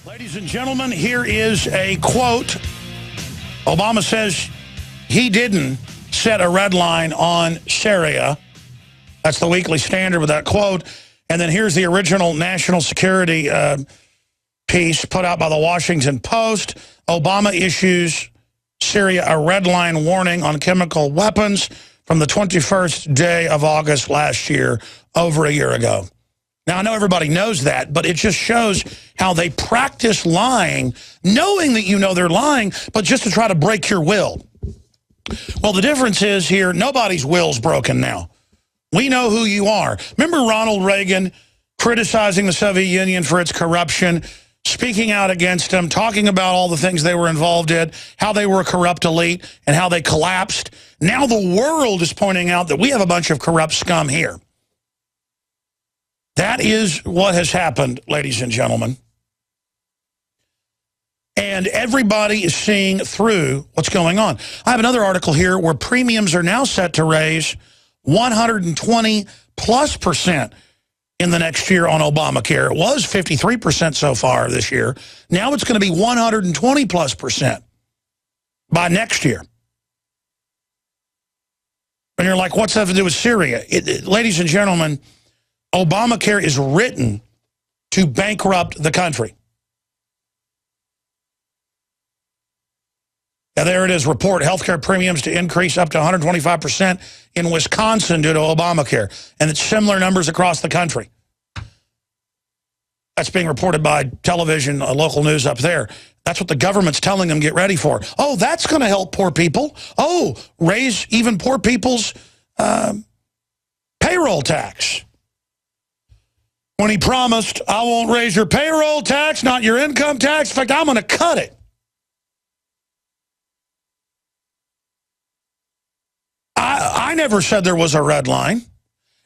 Ladies and gentlemen, here is a quote. Obama says he didn't set a red line on Syria. That's the Weekly Standard with that quote. And then here's the original national security piece put out by the Washington Post. Obama issues Syria a red line warning on chemical weapons from the 21st day of August last year, over a year ago. Now, I know everybody knows that, but it just shows how they practice lying, knowing that you know they're lying, but just to try to break your will. Well, the difference is here, nobody's will's broken now. We know who you are. Remember Ronald Reagan criticizing the Soviet Union for its corruption, speaking out against them, talking about all the things they were involved in, how they were a corrupt elite, and how they collapsed. Now the world is pointing out that we have a bunch of corrupt scum here. That is what has happened, ladies and gentlemen. And everybody is seeing through what's going on. I have another article here where premiums are now set to raise 120+% in the next year on Obamacare. It was 53% so far this year. Now it's going to be 120+% by next year. And you're like, what's that have to do with Syria? Ladies and gentlemen, Obamacare is written to bankrupt the country. Now, there it is, report, healthcare premiums to increase up to 125% in Wisconsin due to Obamacare. And it's similar numbers across the country. That's being reported by television, local news up there. That's what the government's telling them get ready for. Oh, that's going to help poor people. Oh, raise even poor people's payroll tax. When he promised, I won't raise your payroll tax, not your income tax. In fact, I'm going to cut it. I never said there was a red line.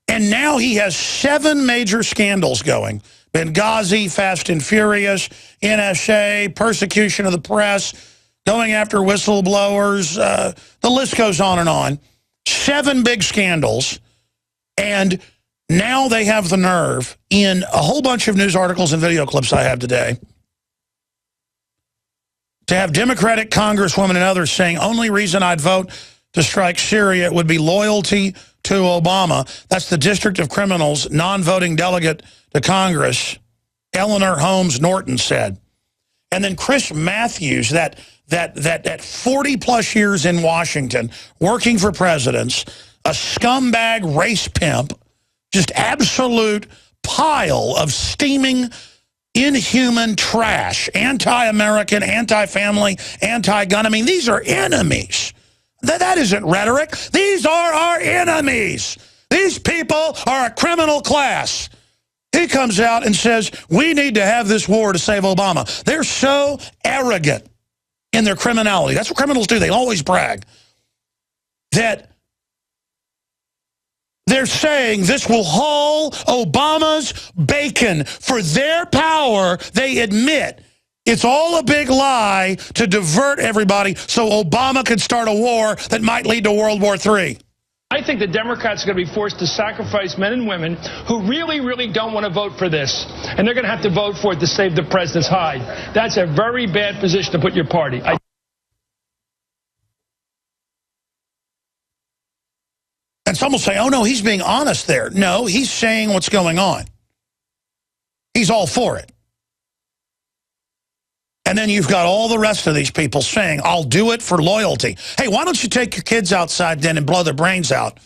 And now he has 7 major scandals going. Benghazi, Fast and Furious, NSA, persecution of the press, going after whistleblowers. The list goes on and on. 7 big scandals. And now they have the nerve, in a whole bunch of news articles and video clips I have today, to have Democratic congresswomen and others saying, only reason I'd vote to strike Syria would be loyalty to Obama. That's the District of Criminals non-voting delegate to Congress, Eleanor Holmes Norton, said. And then Chris Matthews, that 40-plus years in Washington, working for presidents, a scumbag race pimp, just absolute pile of steaming, inhuman trash, anti-American, anti-family, anti-gun. I mean, these are enemies. That isn't rhetoric. These are our enemies. These people are a criminal class. He comes out and says, we need to have this war to save Obama. They're so arrogant in their criminality. That's what criminals do. They always brag. That they're saying this will haul Obama's bacon for their power. They admit it's all a big lie to divert everybody so Obama can start a war that might lead to World War III. I think the Democrats are going to be forced to sacrifice men and women who really, really don't want to vote for this. And they're going to have to vote for it to save the president's hide. That's a very bad position to put your party. And some will say, oh, no, he's being honest there. No, he's saying what's going on. He's all for it. And then you've got all the rest of these people saying, I'll do it for loyalty. Hey, why don't you take your kids outside then and blow their brains out?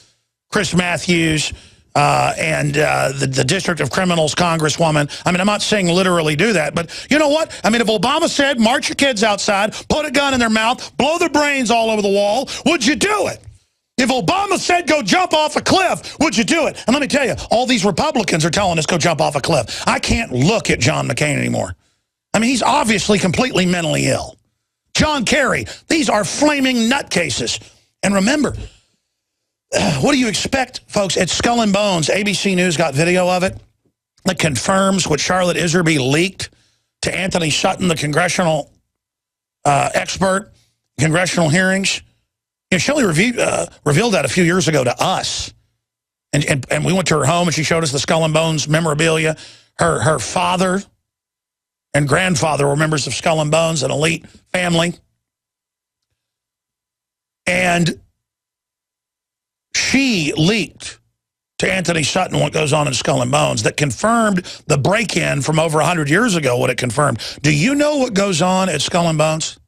Chris Matthews and the District of Criminals Congresswoman. I mean, I'm not saying literally do that, but you know what? I mean, if Obama said, march your kids outside, put a gun in their mouth, blow their brains all over the wall, would you do it? If Obama said go jump off a cliff, would you do it? And let me tell you, all these Republicans are telling us go jump off a cliff. I can't look at John McCain anymore. I mean, he's obviously completely mentally ill. John Kerry, these are flaming nutcases. And remember, what do you expect, folks? At Skull and Bones, ABC News got video of it that confirms what Charlotte Iserby leaked to Anthony Sutton, the congressional expert, congressional hearings. You know, Shelley revealed that a few years ago to us. And we went to her home and she showed us the Skull and Bones memorabilia. Her father and grandfather were members of Skull and Bones, an elite family. And she leaked to Anthony Sutton what goes on in Skull and Bones that confirmed the break-in from over 100 years ago, what it confirmed. Do you know what goes on at Skull and Bones?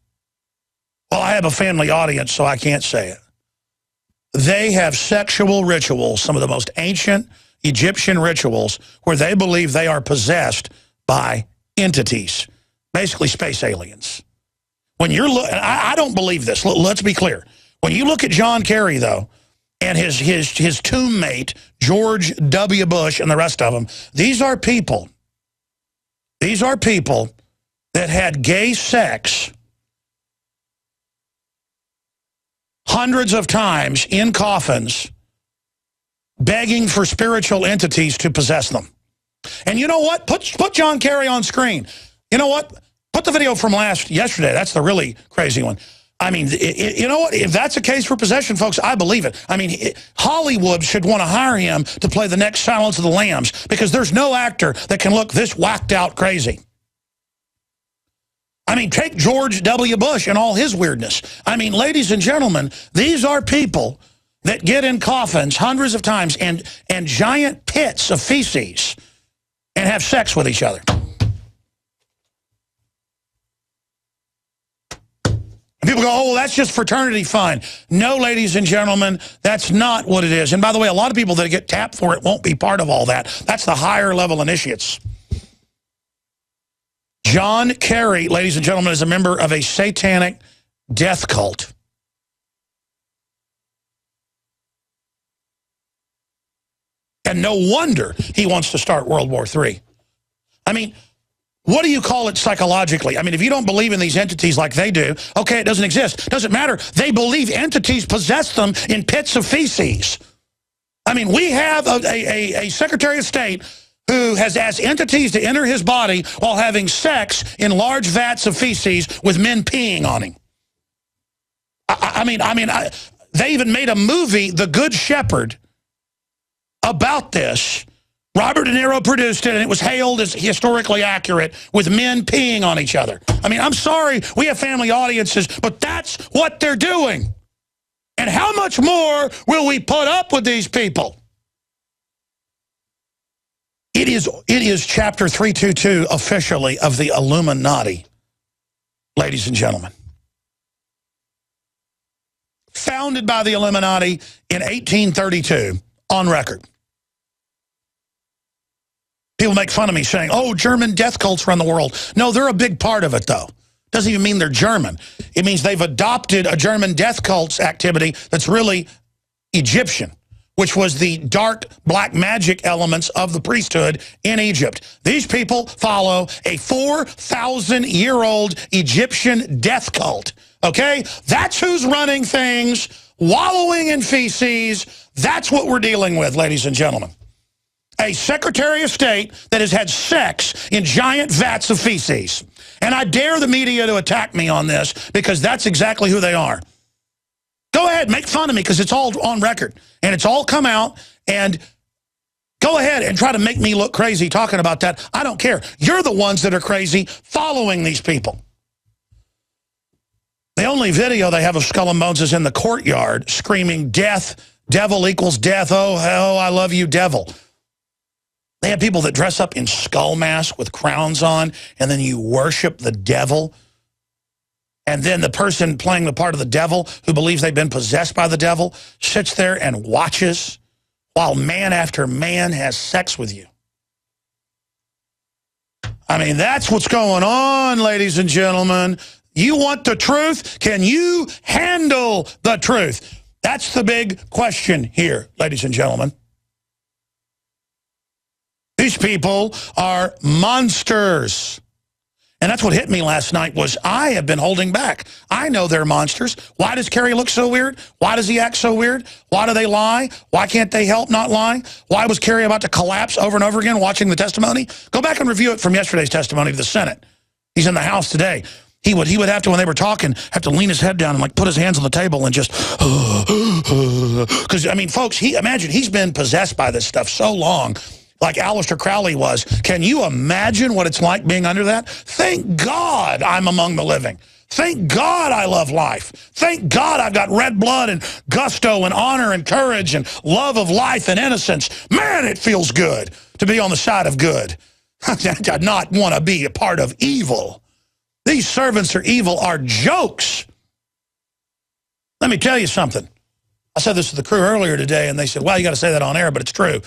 Well, I have a family audience, so I can't say it. They have sexual rituals, some of the most ancient Egyptian rituals, where they believe they are possessed by entities, basically space aliens. When you're I don't believe this. Let's be clear. When you look at John Kerry, though, and his tomb mate, George W. Bush, and the rest of them, these are people that had gay sex hundreds of times in coffins, begging for spiritual entities to possess them. And you know what? Put John Kerry on screen. You know what? Put the video from yesterday. That's the really crazy one. I mean, you know what? If that's a case for possession, folks, I believe it. I mean, Hollywood should want to hire him to play the next Silence of the Lambs, because there's no actor that can look this whacked out crazy. I mean, take George W. Bush and all his weirdness. I mean, ladies and gentlemen, these are people that get in coffins hundreds of times and giant pits of feces and have sex with each other. And people go, oh, well, that's just fraternity fun. No, ladies and gentlemen, that's not what it is. And by the way, a lot of people that get tapped for it won't be part of all that. That's the higher level initiates. John Kerry, ladies and gentlemen, is a member of a satanic death cult. And no wonder he wants to start World War III. I mean, what do you call it psychologically? I mean, if you don't believe in these entities like they do, okay, it doesn't exist. Doesn't matter. They believe entities possess them in pits of feces. I mean, we have a Secretary of State who has asked entities to enter his body while having sex in large vats of feces with men peeing on him. They even made a movie, The Good Shepherd, about this. Robert De Niro produced it, and it was hailed as historically accurate, with men peeing on each other. I mean, I'm sorry, we have family audiences, but that's what they're doing. And how much more will we put up with these people? It is chapter 322 officially of the Illuminati, ladies and gentlemen. Founded by the Illuminati in 1832, on record. People make fun of me saying, oh, German death cults run the world. No, they're a big part of it, though. Doesn't even mean they're German. It means they've adopted a German death cults activity that's really Egyptian, which was the dark black magic elements of the priesthood in Egypt. These people follow a 4,000-year-old Egyptian death cult, okay? That's who's running things, wallowing in feces. That's what we're dealing with, ladies and gentlemen. A Secretary of State that has had sex in giant vats of feces. And I dare the media to attack me on this, because that's exactly who they are. Go ahead, make fun of me, because it's all on record. And it's all come out, and go ahead and try to make me look crazy talking about that. I don't care. You're the ones that are crazy following these people. The only video they have of Skull and Bones is in the courtyard screaming, death, devil equals death, oh, hell, I love you, devil. They have people that dress up in skull masks with crowns on, and then you worship the devil. And then the person playing the part of the devil, who believes they've been possessed by the devil, sits there and watches while man after man has sex with you. I mean, that's what's going on, ladies and gentlemen. You want the truth? Can you handle the truth? That's the big question here, ladies and gentlemen. These people are monsters. And that's what hit me last night, was I have been holding back. I know they're monsters. Why does Kerry look so weird? Why does he act so weird? Why do they lie? Why can't they help not lying? Why was Kerry about to collapse over and over again watching the testimony? Go back and review it from yesterday's testimony to the Senate. He's in the House today. He would have to, when they were talking, have to lean his head down and like put his hands on the table and just, because I mean, folks, imagine he's been possessed by this stuff so long. like Aleister Crowley was. Can you imagine what it's like being under that? Thank God I'm among the living. Thank God I love life. Thank God I've got red blood and gusto and honor and courage and love of life and innocence. Man, it feels good to be on the side of good. I not want to be a part of evil. These servants are evil are jokes. Let me tell you something. I said this to the crew earlier today, and they said, well, you got to say that on air, but it's true.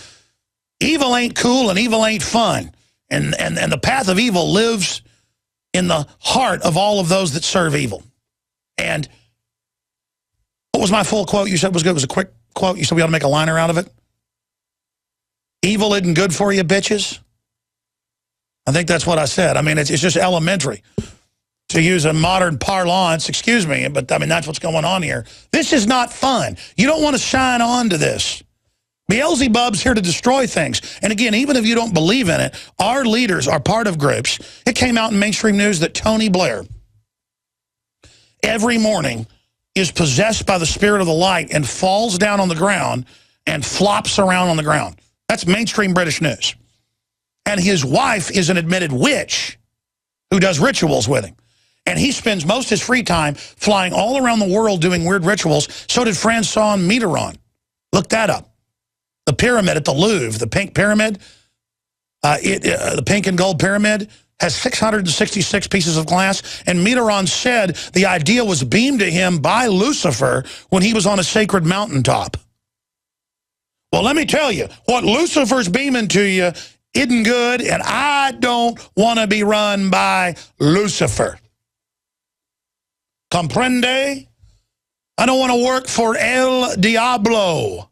Evil ain't cool and evil ain't fun. And the path of evil lives in the heart of all of those that serve evil. And what was my full quote you said was good? It was a quick quote. You said we ought to make a liner out of it. Evil isn't good for you, bitches. I think that's what I said. I mean, it's just elementary. To use a modern parlance, excuse me, but I mean, that's what's going on here. This is not fun. You don't want to shine on to this. Beelzebub's here to destroy things. And again, even if you don't believe in it, our leaders are part of groups. It came out in mainstream news that Tony Blair, every morning, is possessed by the spirit of the light and falls down on the ground and flops around on the ground. That's mainstream British news. And his wife is an admitted witch who does rituals with him. And he spends most of his free time flying all around the world doing weird rituals. So did Francois Mitterrand. Look that up. The pyramid at the Louvre, the pink pyramid, the pink and gold pyramid, has 666 pieces of glass. And Mitterrand said the idea was beamed to him by Lucifer when he was on a sacred mountaintop. Well, let me tell you, what Lucifer's beaming to you isn't good, and I don't want to be run by Lucifer. Comprende? I don't want to work for El Diablo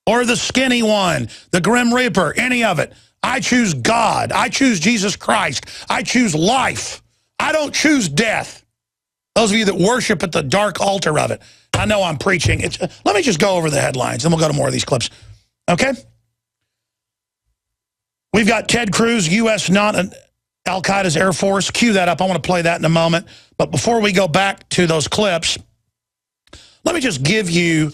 or the skinny one, the Grim Reaper, any of it. I choose God. I choose Jesus Christ. I choose life. I don't choose death. Those of you that worship at the dark altar of it. I know I'm preaching. Let me just go over the headlines, then we'll go to more of these clips. Okay? We've got Ted Cruz, U.S. not Al-Qaeda's Air Force. Cue that up. I want to play that in a moment. But before we go back to those clips, let me just give you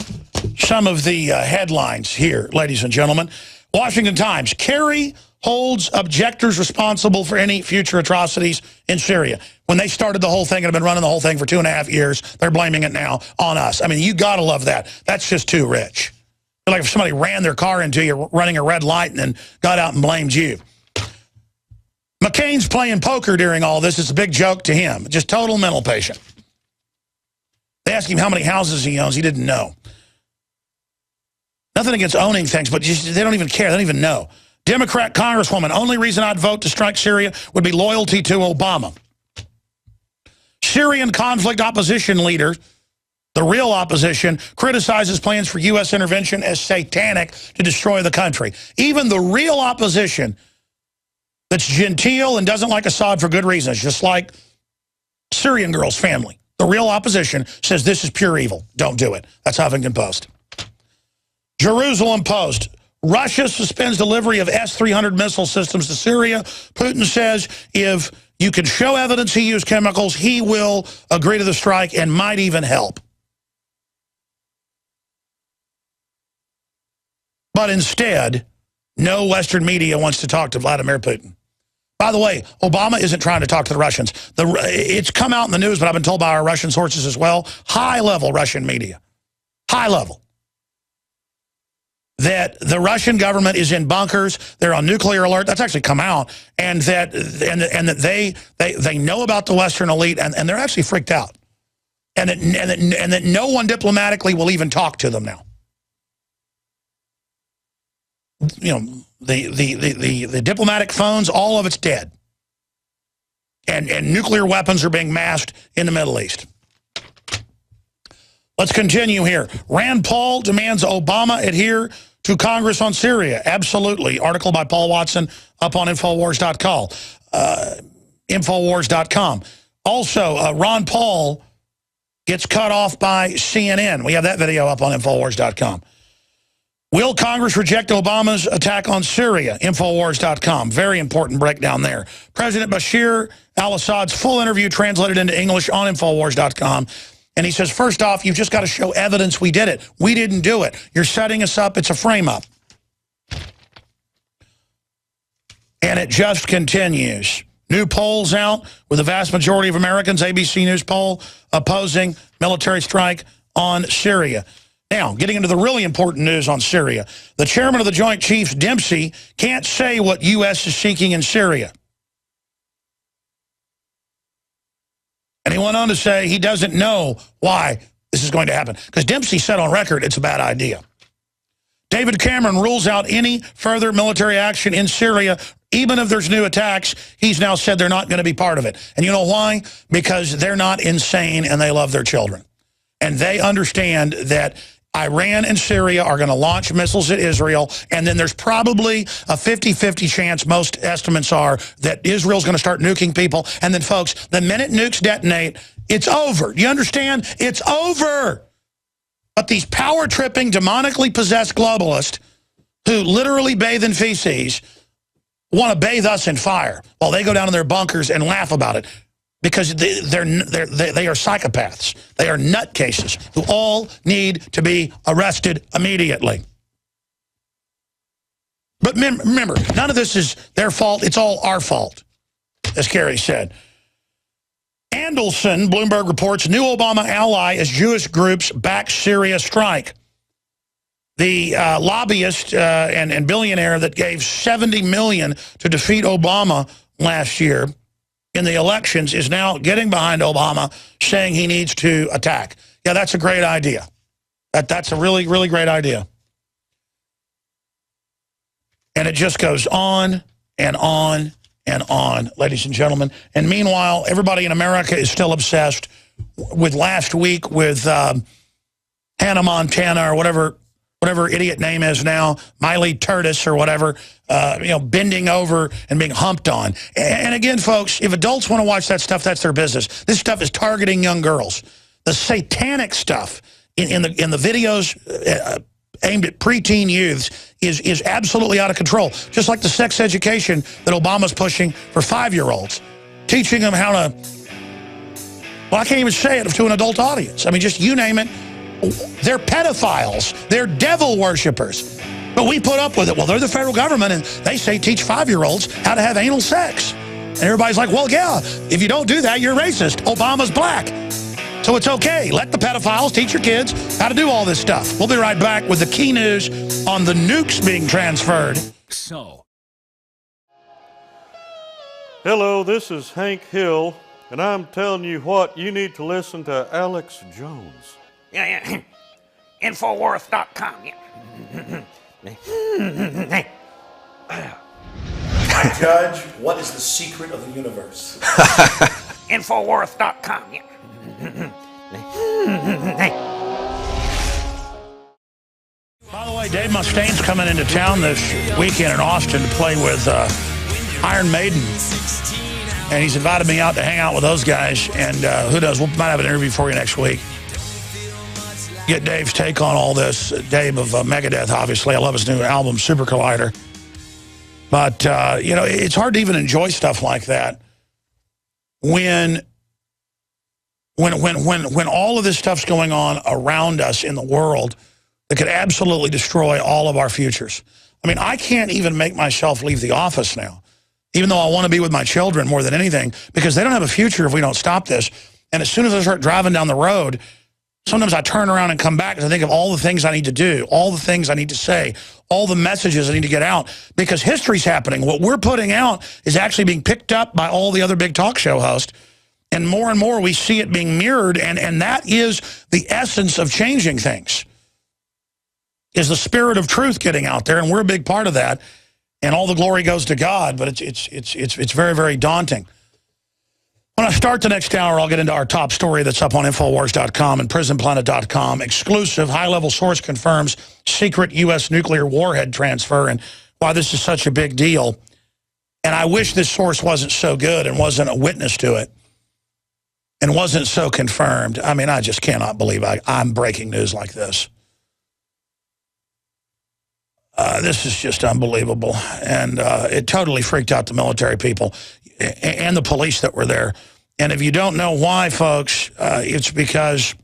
some of the headlines here, ladies and gentlemen. Washington Times, Kerry holds objectors responsible for any future atrocities in Syria. When they started the whole thing and have been running the whole thing for 2.5 years, they're blaming it now on us. I mean, you got to love that. That's just too rich. Like if somebody ran their car into you running a red light and then got out and blamed you. McCain's playing poker during all this. It's a big joke to him. Just total mental patient. They asked him how many houses he owns. He didn't know. Nothing against owning things, but just, they don't even care. They don't even know. Democrat Congresswoman, only reason I'd vote to strike Syria would be loyalty to Obama. Syrian conflict opposition leader, the real opposition, criticizes plans for U.S. intervention as satanic to destroy the country. Even the real opposition that's genteel and doesn't like Assad for good reasons, just like Syrian girl's family. The real opposition says this is pure evil. Don't do it. That's Huffington Post. Jerusalem Post. Russia suspends delivery of S-300 missile systems to Syria. Putin says if you can show evidence he used chemicals, he will agree to the strike and might even help. But instead, no Western media wants to talk to Vladimir Putin. By the way, Obama isn't trying to talk to the Russians. It's come out in the news, but I've been told by our Russian sources as well, high-level Russian media, high-level, that the Russian government is in bunkers, they're on nuclear alert. That's actually come out, and that they know about the Western elite, and they're actually freaked out, and that no one diplomatically will even talk to them now. You know, the diplomatic phones, all of it's dead, and nuclear weapons are being massed in the Middle East. Let's continue here. Rand Paul demands Obama adhere to Congress on Syria. Absolutely. Article by Paul Watson up on Infowars.com. Infowars.com. Also, Ron Paul gets cut off by CNN. We have that video up on Infowars.com. Will Congress reject Obama's attack on Syria? Infowars.com. Very important breakdown there. President Bashir al-Assad's full interview translated into English on Infowars.com. And he says, first off, you've just got to show evidence we did it. We didn't do it. You're setting us up. It's a frame-up. And it just continues. New polls out with the vast majority of Americans, ABC News poll, opposing military strike on Syria. Now, getting into the really important news on Syria. The chairman of the Joint Chiefs, Dempsey, can't say what U.S. is seeking in Syria. And he went on to say he doesn't know why this is going to happen. Because Dempsey said on record it's a bad idea. David Cameron rules out any further military action in Syria, even if there's new attacks. He's now said they're not going to be part of it. And you know why? Because they're not insane and they love their children. And they understand that Iran and Syria are going to launch missiles at Israel, and then there's probably a 50-50 chance, most estimates are, that Israel's going to start nuking people. And then, folks, the minute nukes detonate, it's over. Do you understand? It's over. But these power-tripping, demonically possessed globalists who literally bathe in feces want to bathe us in fire while they go down in their bunkers and laugh about it. Because they are psychopaths. They are nutcases who all need to be arrested immediately. But remember, none of this is their fault. It's all our fault, as Kerry said. Andelson, Bloomberg reports, new Obama ally as Jewish groups back Syria strike. The lobbyist and billionaire that gave $70 million to defeat Obama last year in the elections is now getting behind Obama, saying he needs to attack. Yeah, that's a great idea. That's a really, really great idea. And it just goes on and on and on, ladies and gentlemen. And meanwhile, everybody in America is still obsessed with last week with Hannah Montana or whatever idiot name is now, Miley Curtis or whatever, bending over and being humped on. And again, folks, if adults want to watch that stuff, that's their business. This stuff is targeting young girls. The satanic stuff in the videos aimed at preteen youths is absolutely out of control. Just like the sex education that Obama's pushing for 5-year-olds, teaching them how to, well, I can't even say it to an adult audience. I mean, just you name it. They're pedophiles. They're devil worshippers. But we put up with it. Well, they're the federal government, and they say teach 5-year-olds how to have anal sex. And everybody's like, well, yeah, if you don't do that, you're racist. Obama's black. So it's okay. Let the pedophiles teach your kids how to do all this stuff. We'll be right back with the key news on the nukes being transferred. Hello, this is Hank Hill, and I'm telling you what, you need to listen to Alex Jones. Yeah. Infowars.com. My judge, what is the secret of the universe? Infowars.com. By the way, Dave Mustaine's coming into town this weekend in Austin to play with Iron Maiden. And he's invited me out to hang out with those guys. And who knows, we might have an interview for you next week. Get Dave's take on all this. Dave of Megadeth, obviously. I love his new album, Super Collider. But, it's hard to even enjoy stuff like that when all of this stuff's going on around us in the world that could absolutely destroy all of our futures. I mean, I can't even make myself leave the office now, even though I want to be with my children more than anything, because they don't have a future if we don't stop this. And as soon as I start driving down the road, sometimes I turn around and come back and I think of all the things I need to do, all the things I need to say, all the messages I need to get out, because history's happening. What we're putting out is actually being picked up by all the other big talk show hosts, and more we see it being mirrored, and that is the essence of changing things, is the spirit of truth getting out there, and we're a big part of that, and all the glory goes to God, but it's very, very daunting. When I start the next hour, I'll get into our top story that's up on Infowars.com and PrisonPlanet.com. Exclusive, high-level source confirms secret U.S. nuclear warhead transfer and why this is such a big deal. And I wish this source wasn't so good and wasn't a witness to it and wasn't so confirmed. I mean, I just cannot believe I'm breaking news like this. This is just unbelievable. And it totally freaked out the military people and the police that were there. And if you don't know why, folks, it's because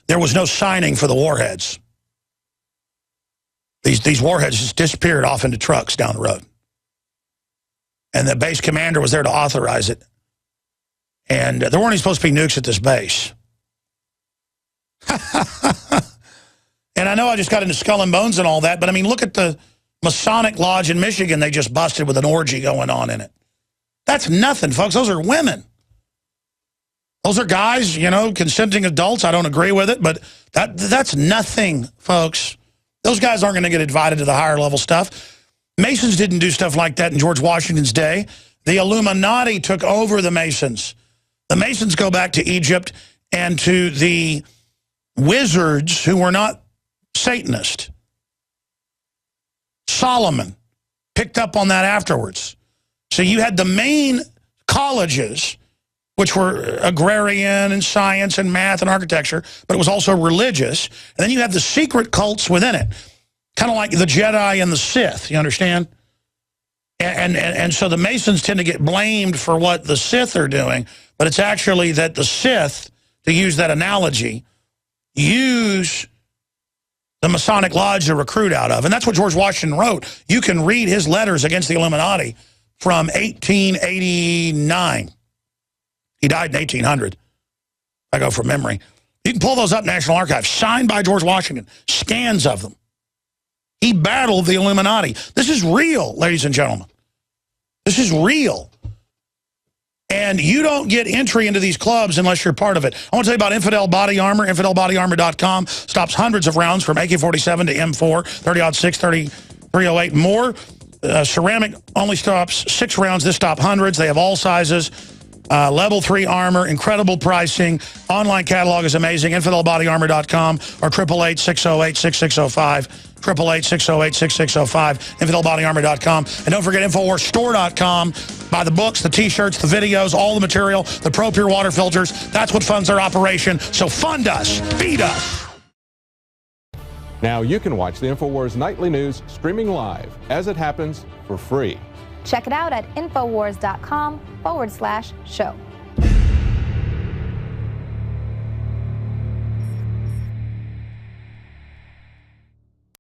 there was no signing for the warheads. These warheads just disappeared off into trucks down the road. And the base commander was there to authorize it. And there weren't even supposed to be nukes at this base. And I know I just got into Skull and Bones and all that, but I mean, look at the Masonic Lodge in Michigan they just busted with an orgy going on in it. That's nothing, folks. Those are women. Those are guys, you know, consenting adults. I don't agree with it, but that's nothing, folks. Those guys aren't going to get invited to the higher level stuff. Masons didn't do stuff like that in George Washington's day. The Illuminati took over the Masons. The Masons go back to Egypt and to the wizards who were not Satanist. Solomon picked up on that afterwards. So you had the main colleges, which were agrarian and science and math and architecture, but it was also religious. And then you have the secret cults within it, kind of like the Jedi and the Sith, you understand? And so the Masons tend to get blamed for what the Sith are doing, but it's actually that the Sith, to use that analogy, use the Masonic Lodge to recruit out of. And that's what George Washington wrote. You can read his letters against the Illuminati from 1889. He died in 1800. I go from memory. You can pull those up, National Archives, signed by George Washington, scans of them. He battled the Illuminati. This is real, ladies and gentlemen. This is real. And you don't get entry into these clubs unless you're part of it. I want to tell you about Infidel Body Armor. InfidelBodyArmor.com stops hundreds of rounds from AK-47 to M4, 30-06, 30-308, more. Ceramic only stops 6 rounds. This stop hundreds. They have all sizes. Level 3 armor, incredible pricing. Online catalog is amazing. InfidelBodyArmor.com or 888-608-6605. 888-608-6605. InfidelBodyArmor.com. And don't forget InfoWarsStore.com. Buy the books, the T-shirts, the videos, all the material, the Pro Pure water filters. That's what funds our operation. So fund us. Feed us. Now you can watch the Infowars Nightly News streaming live as it happens for free. Check it out at Infowars.com/show.